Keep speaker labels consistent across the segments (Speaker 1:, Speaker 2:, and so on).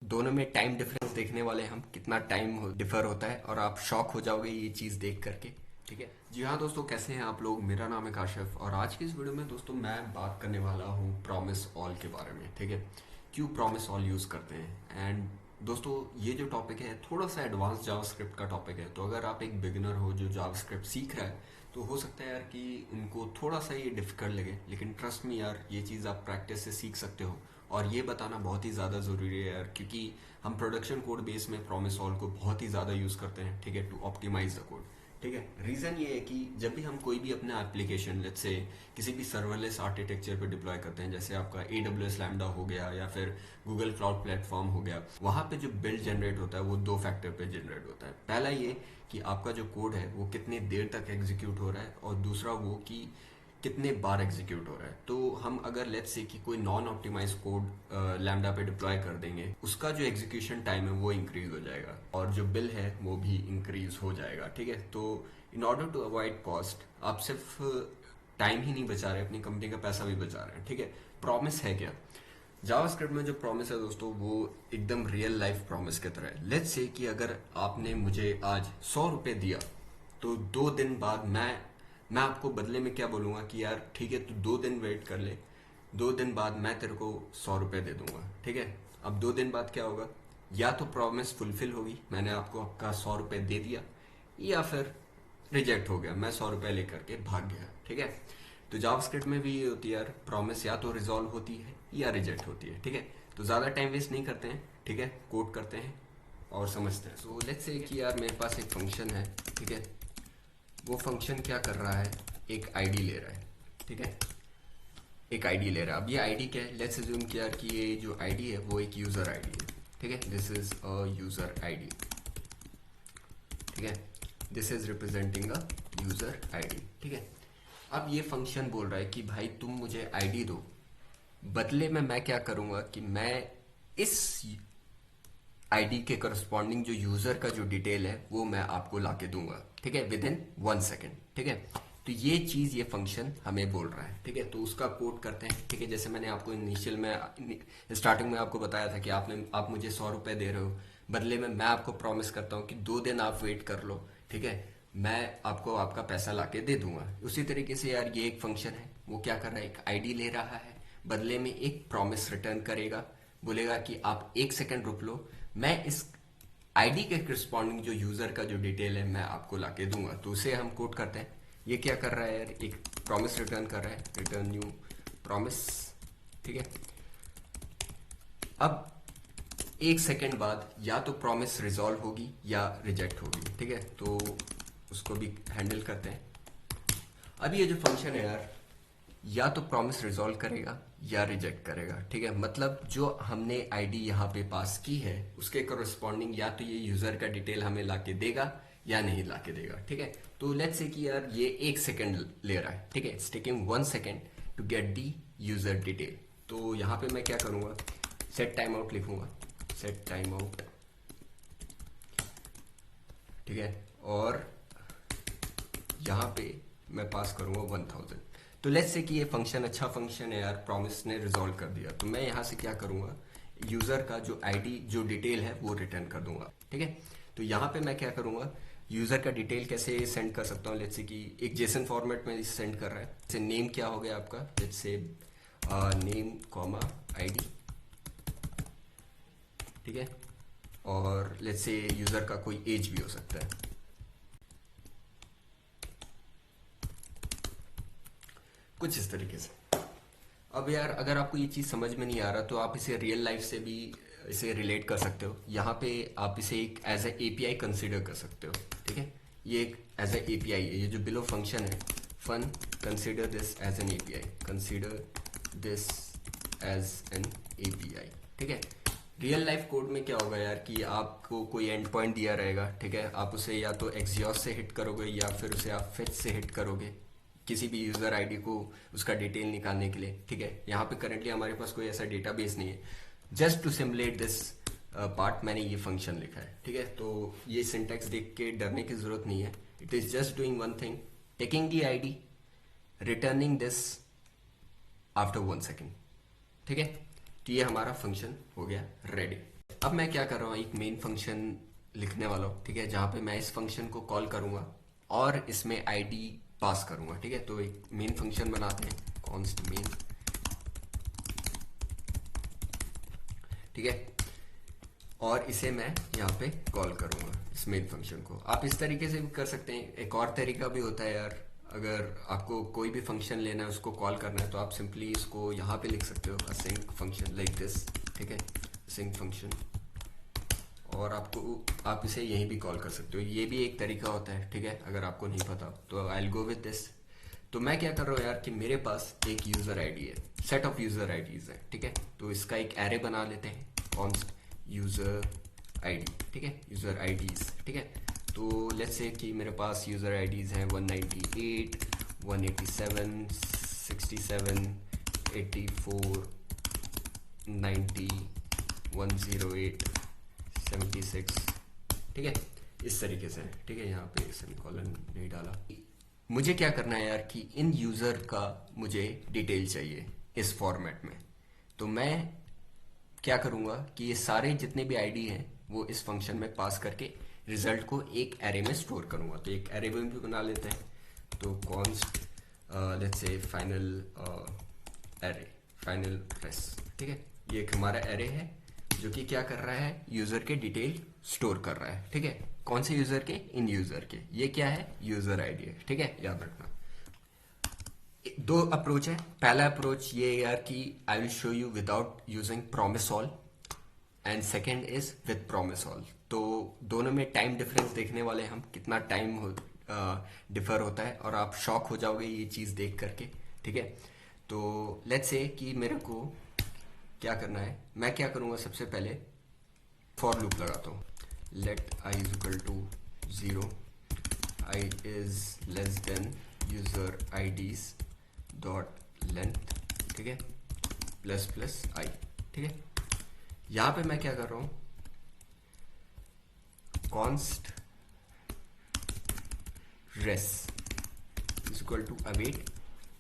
Speaker 1: दोनों में time difference देखने वाले हम कितना टाइम डिफर होता है और आप शॉक हो जाओगे ये चीज़ देख करके। ठीक है। जी हाँ दोस्तों, कैसे हैं आप लोग? मेरा नाम है काशिफ और आज की इस वीडियो में दोस्तों मैं बात करने वाला हूँ प्रॉमिस ऑल के बारे में। ठीक है, क्यों प्रॉमिस ऑल यूज़ करते हैं। एंड दोस्तों ये जो टॉपिक है थोड़ा सा एडवांस जावास्क्रिप्ट का टॉपिक है, तो अगर आप एक बिगिनर हो जो जावास्क्रिप्ट सीख रहा है तो हो सकता है यार कि उनको थोड़ा सा ये डिफिकल्ट लगे, लेकिन ट्रस्ट मी यार ये चीज़ आप प्रैक्टिस से सीख सकते हो। और ये बताना बहुत ही ज़्यादा ज़रूरी है यार, क्योंकि हम प्रोडक्शन कोड बेस में प्रॉमिस ऑल को बहुत ही ज़्यादा यूज़ करते हैं। ठीक है, टू ऑप्टिमाइज द कोड। ठीक है, रीज़न ये है कि जब भी हम कोई भी अपना एप्लीकेशन लेट्स से किसी भी सर्वरलेस आर्किटेक्चर पे डिप्लॉय करते हैं, जैसे आपका AWS लैम्डा हो गया या फिर गूगल क्लाउड प्लेटफॉर्म हो गया, वहाँ पे जो बिल्ड जनरेट होता है वो दो फैक्टर पे जनरेट होता है। पहला ये कि आपका जो कोड है वो कितनी देर तक एग्जीक्यूट हो रहा है, और दूसरा वो कि कितने बार एग्जीक्यूट हो रहा है। तो हम अगर लेट्स से कि कोई नॉन ऑप्टिमाइज कोड लैम्डा पे डिप्लॉय कर देंगे, उसका जो एग्जीक्यूशन टाइम है वो इंक्रीज हो जाएगा और जो बिल है वो भी इंक्रीज हो जाएगा। ठीक है, तो in order to avoid cost आप सिर्फ टाइम ही नहीं बचा रहे, अपनी कंपनी का पैसा भी बचा रहे हैं। ठीक है, प्रॉमिस है क्या? जावास्क्रिप्ट में जो प्रॉमिस है दोस्तों वो एकदम रियल लाइफ प्रॉमिस की तरह है। लेट्स से कि अगर आपने मुझे आज 100 रुपये दिया, तो 2 दिन बाद मैं आपको बदले में क्या बोलूंगा कि यार ठीक है तू 2 दिन वेट कर ले, 2 दिन बाद मैं तेरे को 100 रुपये दे दूंगा। ठीक है, अब 2 दिन बाद क्या होगा? या तो प्रॉमिस फुलफिल होगी, मैंने आपको आपका 100 रुपये दे दिया, या फिर रिजेक्ट हो गया, मैं 100 रुपये लेकर के भाग गया। ठीक है, तो जावास्क्रिप्ट में भी ये होती है यार, प्रॉमिस या तो रिजॉल्व होती है या रिजेक्ट होती है। ठीक है, तो ज़्यादा टाइम वेस्ट नहीं करते हैं। ठीक है, कोड करते हैं और समझते हैं। सो लेट्स से कि यार मेरे पास एक फंक्शन है। ठीक है, वो फंक्शन क्या कर रहा है, एक आईडी ले रहा है। ठीक है, एक आईडी ले रहा है। अब ये आईडी क्या है? लेट्स अज्यूम कि यार कि ये जो आईडी है वो एक यूज़र आईडी है। ठीक है, this is a user ID. ठीक है, this is representing a user ID. ठीक है, अब ये फंक्शन बोल रहा है कि भाई तुम मुझे आईडी दो, बदले में मैं क्या करूंगा कि मैं इस आईडी के करस्पॉन्डिंग जो यूजर का जो डिटेल है वो मैं आपको लाके दूंगा। ठीक है, विद इन 1 सेकेंड। ठीक है, तो ये चीज ये फंक्शन हमें बोल रहा है। ठीक है, तो उसका कोड करते हैं। ठीक है, जैसे मैंने आपको इनिशियल में स्टार्टिंग में आपको बताया था कि आप मुझे 100 रुपये दे रहे हो, बदले में मैं आपको प्रॉमिस करता हूँ कि 2 दिन आप वेट कर लो। ठीक है, मैं आपको आपका पैसा लाके दे दूंगा। उसी तरीके से यार ये एक फंक्शन है, वो क्या कर रहा है, एक आईडी ले रहा है, बदले में एक प्रॉमिस रिटर्न करेगा, बोलेगा कि आप 1 सेकंड रुक लो, मैं इस आईडी के करस्पॉन्डिंग जो यूजर का जो डिटेल है मैं आपको लाके दूंगा। तो उसे हम कोड करते हैं। ये क्या कर रहा है यार, एक प्रॉमिस रिटर्न कर रहा है, रिटर्न न्यू प्रॉमिस। ठीक है, अब 1 सेकंड बाद या तो प्रॉमिस रिजॉल्व होगी या रिजेक्ट होगी। ठीक है, तो उसको भी हैंडल करते हैं। अब ये जो फंक्शन है यार, या तो प्रॉमिस रिजॉल्व करेगा या रिजेक्ट करेगा। ठीक है, मतलब जो हमने आईडी यहाँ पे पास की है उसके करस्पॉन्डिंग या तो ये यूजर का डिटेल हमें लाके देगा या नहीं लाके देगा। ठीक है, तो लेट्स से कि यार ये 1 सेकंड ले रहा है। ठीक है, it's taking 1 second to get the user detail. तो यहाँ पे मैं क्या करूँगा, सेट टाइम आउट लिखूंगा, सेट टाइम आउट। ठीक है, और यहाँ पे मैं पास करूंगा 1000। तो लेट्स से कि ये फंक्शन अच्छा फंक्शन है यार, प्रॉमिस ने रिजॉल्व कर दिया, तो मैं यहाँ से क्या करूंगा, यूजर का जो आईडी जो डिटेल है वो रिटर्न कर दूंगा। ठीक है, तो यहाँ पे मैं क्या करूंगा, यूजर का डिटेल कैसे सेंड कर सकता हूँ? लेट्स से कि एक जेसन फॉर्मेट में सेंड कर रहा है। जैसे नेम क्या हो गया आपका, let's say name comma ID. ठीक है, और लेट्स से यूजर का कोई एज भी हो सकता है, कुछ इस तरीके से। अब यार अगर आपको ये चीज़ समझ में नहीं आ रहा तो आप इसे रियल लाइफ से भी इसे रिलेट कर सकते हो। यहाँ पे आप इसे एक एज ए एपीआई कंसीडर कर सकते हो। ठीक है, ये एक एज ए एपीआई है, ये जो बिलो फंक्शन है, fun consider this as an API, consider this as an API. ठीक है, रियल लाइफ कोड में क्या होगा यार कि आपको कोई एंड पॉइंट दिया रहेगा। ठीक है, आप उसे या तो एक्सियोस से हिट करोगे या फिर उसे आप फेच से हिट करोगे किसी भी यूज़र आईडी को उसका डिटेल निकालने के लिए। ठीक है, यहाँ पे करेंटली हमारे पास कोई ऐसा डेटाबेस नहीं है। Just to simulate this part मैंने ये फंक्शन लिखा है। ठीक है, तो ये सिंटैक्स देख के डरने की जरूरत नहीं है। It is just doing one thing, taking the ID, returning this after 1 second. ठीक है, तो ये हमारा फंक्शन हो गया रेडी। अब मैं क्या कर रहा हूँ, एक मेन फंक्शन लिखने वाला हूँ, ठीक है, जहाँ पे मैं इस फंक्शन को कॉल करूँगा और इसमें आईडी पास करूँगा, ठीक है। तो एक मेन फंक्शन बनाते हैं, कॉन्स्ट मेन, ठीक है, और इसे मैं यहाँ पे कॉल करूँगा इस मेन फंक्शन को। आप इस तरीके से भी कर सकते हैं। एक और तरीका भी होता है यार, अगर आपको कोई भी फंक्शन लेना है, उसको कॉल करना है, तो आप सिंपली इसको यहाँ पे लिख सकते हो, सिंक फंक्शन लाइक दिस, ठीक है, सिंक फंक्शन, और आप इसे यहीं भी कॉल कर सकते हो। ये भी एक तरीका होता है, ठीक है, अगर आपको नहीं पता तो I will go with this. तो मैं क्या कर रहा हूँ यार कि मेरे पास एक यूज़र आईडी है, सेट ऑफ यूज़र आईडीज़ है, ठीक है। तो इसका एक एरे बना लेते हैं, कॉन्स्ट यूज़र आईडी, ठीक है, यूज़र आईडीज़, ठीक है। तो लेट्स से कि मेरे पास यूज़र आईडीज़ हैं 198, 187, 67, 84, 90, 108, 76, ठीक है, इस तरीके से, ठीक है। यहाँ पे सेमीकोलन नहीं डाला। मुझे क्या करना है यार कि इन यूज़र का मुझे डिटेल चाहिए इस फॉर्मेट में। तो मैं क्या करूँगा कि ये सारे जितने भी आईडी हैं वो इस फंक्शन में पास करके रिजल्ट को एक एरे में स्टोर करूँगा। तो एक एरे भी बना लेते हैं। तो const let's say final array, final res, ठीक है। ये एक हमारा एरे है जो कि क्या कर रहा है, यूज़र के डिटेल स्टोर कर रहा है, ठीक है। कौन से यूज़र के, इन यूज़र के। ये क्या है, यूज़र आईडी है, ठीक है, याद रखना। दो अप्रोच है। पहला अप्रोच ये यार कि I will show you without using promise all, and second is with promise all. तो दोनों में टाइम डिफरेंस देखने वाले हम, कितना टाइम डिफर होता है, और आप शॉक हो जाओगे ये चीज़ देख करके, ठीक है। तो लेट्स से कि मेरे को क्या करना है, मैं क्या करूँगा, सबसे पहले फॉर लूप लगाता हूँ। Let i is equal to 0, i is less than user IDs dot length, ठीक है, प्लस प्लस आई, ठीक है। यहाँ पे मैं क्या कर रहा हूँ, const res is equal to await,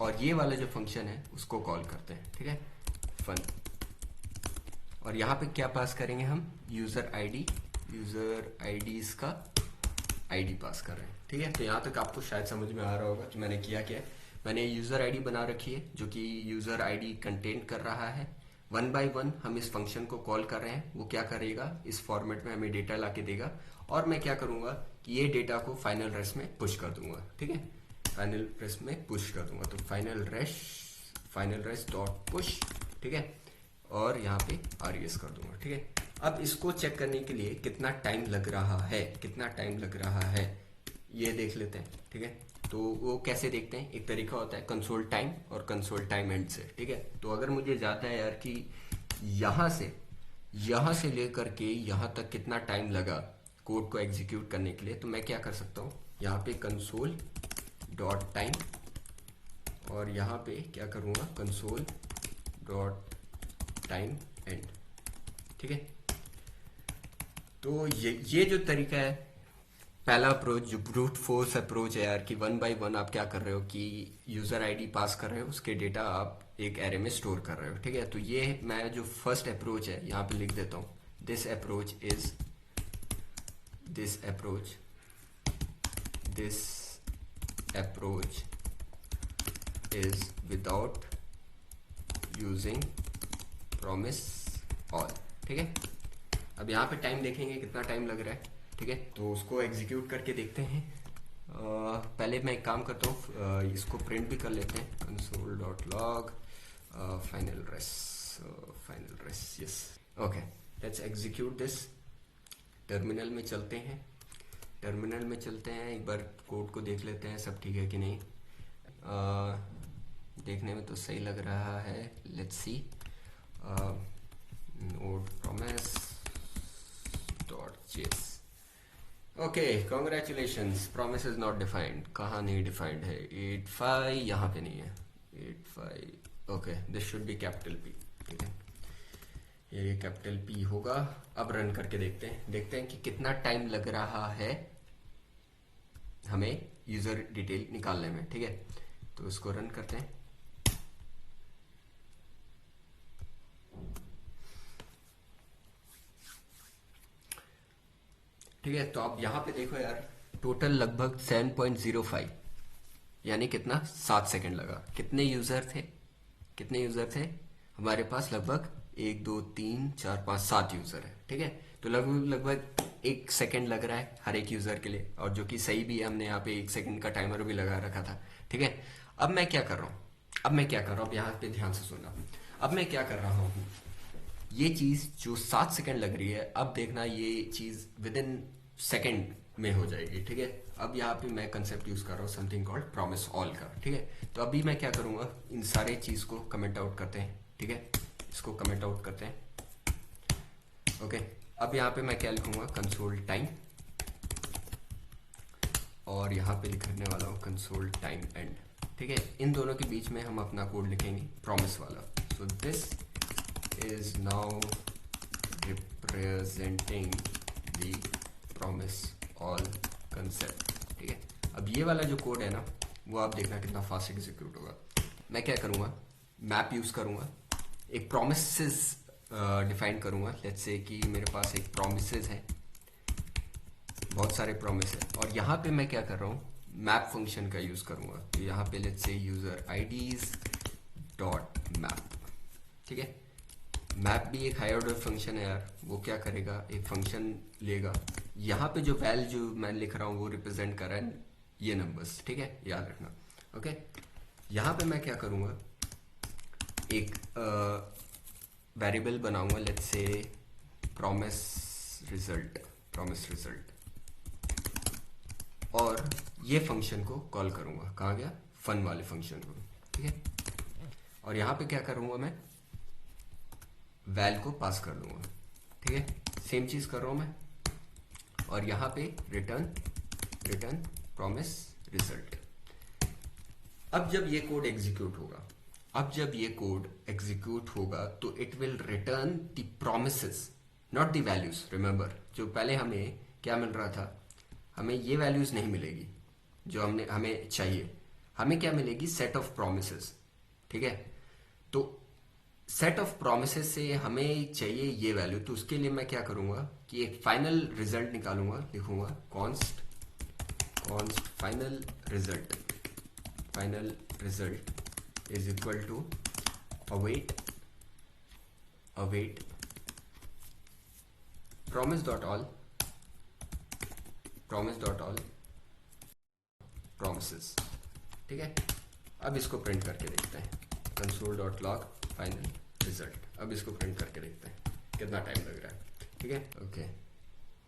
Speaker 1: और ये वाला जो फंक्शन है उसको कॉल करते हैं, ठीक है, फन। और यहाँ पे क्या पास करेंगे हम, यूजर आईडी, यूजर आईडीज का आईडी पास कर रहे हैं, ठीक है। तो यहाँ तक आपको शायद समझ में आ रहा होगा कि मैंने किया क्या है। मैंने यूजर आईडी बना रखी है जो कि यूजर आईडी कंटेन कर रहा है। वन बाय वन हम इस फंक्शन को कॉल कर रहे हैं, वो क्या करेगा, इस फॉर्मेट में हमें डेटा ला के देगा, और मैं क्या करूंगा कि ये डेटा को फाइनल रेस्ट में पुश कर दूंगा, ठीक है, फाइनल रेस्ट में पुश कर दूंगा। तो फाइनल रेस्ट डॉट पुश, ठीक है, और यहाँ पे आरईएस कर दूंगा, ठीक है। अब इसको चेक करने के लिए कितना टाइम लग रहा है, कितना टाइम लग रहा है ये देख लेते हैं, ठीक है। तो वो कैसे देखते हैं, एक तरीका होता है कंसोल टाइम और कंसोल टाइम एंड से, ठीक है। तो अगर मुझे जाता है यार कि यहाँ से लेकर के यहाँ तक कितना टाइम लगा कोड को एग्जीक्यूट करने के लिए, तो मैं क्या कर सकता हूँ, यहाँ पे कंसोल डॉट टाइम, और यहाँ पे क्या करूँगा, कंसोल डॉट टाइम एंड, ठीक है। तो ये जो तरीका है, पहला अप्रोच जो ब्रूट फोर्स अप्रोच है यार, कि वन बाय वन आप क्या कर रहे हो कि यूजर आईडी पास कर रहे हो, उसके डेटा आप एक एरे में स्टोर कर रहे हो, ठीक है। तो ये मैं जो फर्स्ट अप्रोच है यहाँ पे लिख देता हूँ, this approach is without using promise all, ठीक है। अब यहाँ पे टाइम देखेंगे कितना टाइम लग रहा है, ठीक है। तो उसको एग्जीक्यूट करके देखते हैं। पहले मैं एक काम करता हूँ, इसको प्रिंट भी कर लेते हैं, console dot log final res, yes, okay, let's execute this. Terminal में चलते हैं, एक बार कोड को देख लेते हैं सब ठीक है कि नहीं। देखने में तो सही लग रहा है, let's see, node promise dot js, okay, congratulations, promise is not defined. कहाँ नहीं डिफाइंड है, 85 यहाँ पे नहीं है, 85, okay, this should be capital P, ठीक है, ये कैपिटल पी होगा। अब रन करके देखते हैं कि कितना टाइम लग रहा है हमें यूजर डिटेल निकालने में, ठीक है। तो इसको रन करते हैं। ठीक है, तो आप यहाँ पे देखो यार, टोटल लगभग 7.05, यानी कितना, 7 सेकंड लगा। कितने यूजर थे, कितने यूजर थे हमारे पास? लगभग 1 2 3 4 5 7 यूजर है। ठीक है, तो लगभग लगभग 1 सेकंड लग रहा है हर एक यूजर के लिए, और जो कि सही भी है। हमने यहाँ पे 1 सेकंड का टाइमर भी लगा रखा था। ठीक है, अब मैं क्या कर रहा हूँ, अब मैं क्या कर रहा हूँ, यहाँ पे ध्यान से सुनना। अब मैं क्या कर रहा हूँ, ये चीज जो 7 सेकंड लग रही है, अब देखना ये चीज विद इन सेकेंड में हो जाएगी। ठीक है, अब यहाँ पे मैं कंसेप्ट यूज कर रहा हूँ समथिंग कॉल्ड प्रॉमिस ऑल का। ठीक है, तो अभी मैं क्या करूंगा, इन सारे चीज को कमेंट आउट करते हैं। ठीक है, इसको कमेंट आउट करते हैं। ओके, अब यहाँ पे मैं क्या लिखूंगा, कंसोल टाइम, और यहाँ पे लिखने वाला हूँ कंसोल टाइम एंड। ठीक है, इन दोनों के बीच में हम अपना कोड लिखेंगे प्रॉमिस वाला। So this is now representing the promise all concept. ठीक है, अब ये वाला जो कोड है ना, वो आप देखना कितना फास्ट एग्जीक्यूट होगा। मैं क्या करूँगा, मैप यूज़ करूँगा, एक प्रोमिसेस डिफाइन करूँगा। लेट्स से कि मेरे पास एक प्रोमिसेस है, बहुत सारे प्रोमिस है, और यहाँ पे मैं क्या कर रहा हूँ, मैप फंक्शन का यूज़ करूँगा। तो यहाँ पे let's say user IDs dot map. ठीक है, मैप भी एक हायर ऑर्डर फंक्शन है यार। वो क्या करेगा, एक फंक्शन लेगा, यहाँ पे जो वैल्यू जो मैं लिख रहा हूँ वो रिप्रेजेंट कर रहा है ये नंबर्स। ठीक है, याद रखना। ओके, यहाँ पे मैं क्या करूँगा, एक वेरिएबल बनाऊंगा, let's say promise result, promise result, और ये फंक्शन को कॉल करूंगा। कहाँ गया, फन वाले फंक्शन को। ठीक है, और यहाँ पे क्या करूंगा, मैं वैल को पास कर दूंगा। ठीक है, सेम चीज कर रहा हूं मैं, और यहाँ पे रिटर्न रिटर्न प्रॉमिस रिजल्ट। अब जब ये कोड एग्जीक्यूट होगा, अब जब ये कोड एग्जीक्यूट होगा तो it will return the promises, not the values. Remember, जो पहले हमें क्या मिल रहा था, हमें ये वैल्यूज नहीं मिलेगी जो हमें चाहिए। हमें क्या मिलेगी, सेट ऑफ प्रोमिसेस। ठीक है, तो सेट ऑफ प्रोमिसेस से हमें चाहिए ये वैल्यू। तो उसके लिए मैं क्या करूंगा कि एक फाइनल रिजल्ट निकालूंगा, लिखूंगा const const final result, final result is equal to await promise dot all promises। ठीक है, अब इसको प्रिंट करके देखते हैं, console dot log final result. अब इसको प्रिंट करके देखते हैं कितना टाइम लग रहा है। ठीक है, ओके,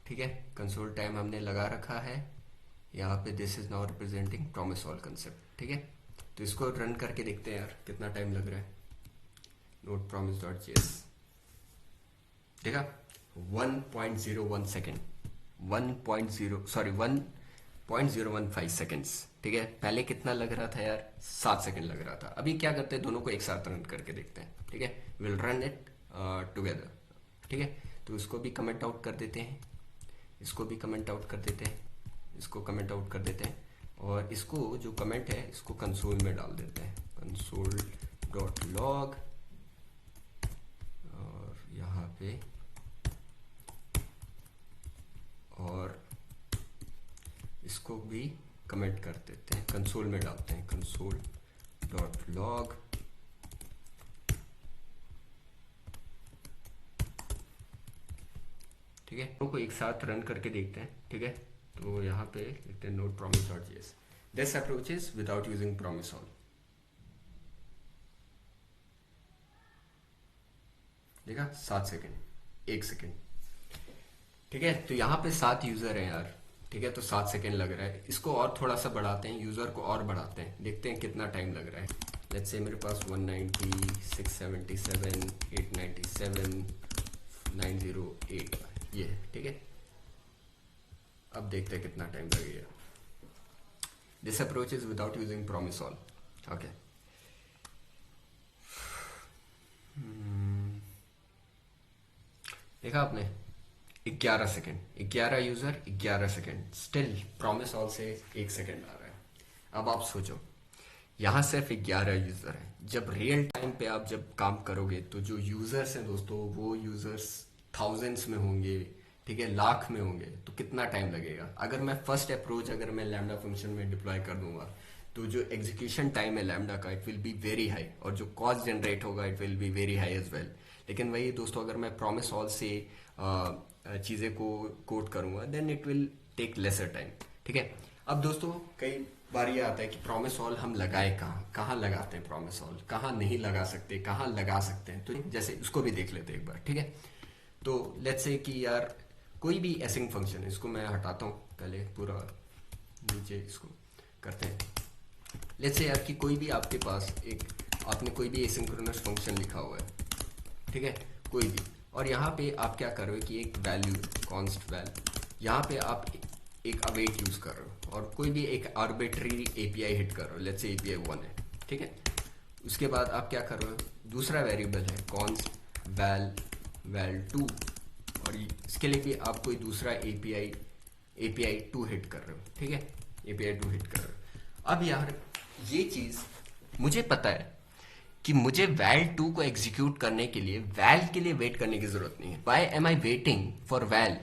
Speaker 1: ठीक है, कंसोल टाइम हमने लगा रखा है यहाँ पे। This is now representing promise all concept. ठीक है, तो इसको रन करके देखते हैं यार कितना टाइम लग रहा है। नोट प्रॉमिस डॉट जेएस, देखा 1.01 सेकेंड, 1.15 सेकेंड्स। ठीक है, पहले कितना लग रहा था यार, 7 सेकेंड लग रहा था। अभी क्या करते हैं, दोनों को एक साथ रन करके देखते हैं। ठीक है, विल रन इट टुगेदर। ठीक है, तो इसको भी कमेंट आउट कर देते हैं, इसको भी कमेंट आउट कर देते हैं, इसको कमेंट आउट कर देते हैं, और इसको जो कमेंट है इसको कंसोल में डाल देते हैं, कंसोल डॉट लॉग, और यहाँ पे, और इसको भी कमेंट कर देते हैं, कंसोल में डालते हैं, कंसोल डॉट लॉग। ठीक है, तो एक साथ रन करके देखते हैं। ठीक है, तो यहाँ पे लिखते हैं note promise dot JS. This approach is without using promise all. देखा, 7 सेकेंड, 1 सेकेंड। ठीक है, तो यहाँ पे 7 यूजर हैं यार। ठीक है, तो 7 सेकेंड लग रहा है। इसको और थोड़ा सा बढ़ाते हैं, यूजर को और बढ़ाते हैं, देखते हैं कितना टाइम लग रहा है। लेट्स से मेरे पास 190, 677, 897, 908 ये है। ठीक है, अब देखते हैं कितना टाइम लगेगा। This approach is without using promise all. Okay, देखा आपने, 11 second, 11 user, 11 second, still promise all से 1 सेकेंड आ रहा है। अब आप सोचो, यहाँ सिर्फ 11 यूजर है। जब रियल टाइम पे आप जब काम करोगे तो जो यूजर्स हैं दोस्तों, वो यूजर्स थाउजेंड्स में होंगे। ठीक है, लाख में होंगे, तो कितना टाइम लगेगा। अगर मैं फर्स्ट अप्रोच अगर मैं लैम्डा फंक्शन में डिप्लॉय कर दूंगा तो जो एग्जीक्यूशन टाइम है लैम्डा का it will be very high, और जो कॉस्ट जनरेट होगा it will be very high as well. लेकिन वही दोस्तों, अगर मैं प्रॉमिस ऑल से चीज़ें को कोड करूंगा then it will take lesser time. ठीक है, अब दोस्तों कई बार ये आता है कि प्रॉमिस ऑल हम लगाए कहाँ, कहाँ लगाते हैं प्रॉमिस ऑल, कहाँ नहीं लगा सकते, कहाँ लगा सकते हैं, तो जैसे उसको भी देख लेते हैं एक बार। ठीक है, तो लेट्स से कि यार कोई भी एसिंग फंक्शन है, इसको मैं हटाता हूँ पहले पूरा, नीचे इसको करते हैं। लेट्स से यार कि कोई भी आपके पास एक, आपने कोई भी एसिंक्रोनस फंक्शन लिखा हुआ है, ठीक है, कोई भी, और यहाँ पे आप क्या कर रहे हो कि एक वैल्यू कॉन्स्ट वैल्यू, यहाँ पे आप एक अवेट यूज कर रहे हो और कोई भी एक आर्बिट्री एपीआई हिट कर रहे हो, लेट्स से एपीआई 1 है। ठीक है, उसके बाद आप क्या कर रहे हो, दूसरा वेरिएबल है कॉन्स्ट वैल 2, और इसके लिए भी आप कोई दूसरा एपीआई 2 हिट कर रहे हो। ठीक है, एपीआई 2 हिट कर रहे हो। अब यार ये चीज मुझे पता है कि मुझे वैल 2 को एग्जीक्यूट करने के लिए वैल के लिए वेट करने की जरूरत नहीं है। Why am I waiting for val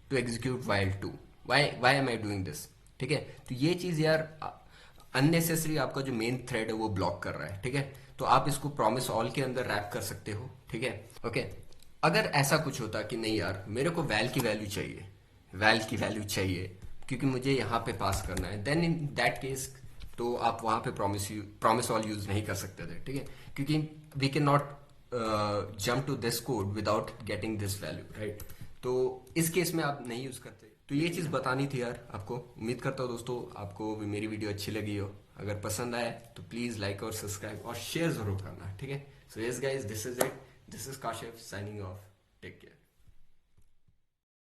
Speaker 1: to execute val 2, why am I doing this. ठीक है, तो ये चीज यार अननेसेसरी आपका जो मेन थ्रेड है वो ब्लॉक कर रहा है। ठीक है, तो आप इसको प्रॉमिस ऑल के अंदर रैप कर सकते हो। ठीक है, ओके, अगर ऐसा कुछ होता कि नहीं यार मेरे को वैल की वैल्यू चाहिए, वैल की वैल्यू चाहिए क्योंकि मुझे यहाँ पे पास करना है, देन इन दैट केस तो आप वहां पे प्रॉमिस ऑल यूज नहीं कर सकते थे। ठीक है, क्योंकि we can not jump to this code without getting this value, right. तो इस केस में आप नहीं यूज करते। तो ये चीज बतानी थी यार आपको। उम्मीद करता हूँ दोस्तों आपको भी मेरी वीडियो अच्छी लगी हो। अगर पसंद आए तो प्लीज लाइक और सब्सक्राइब और शेयर जरूर करना। ठीक है, so yes guys, this is it, this is Kashif signing off, take care.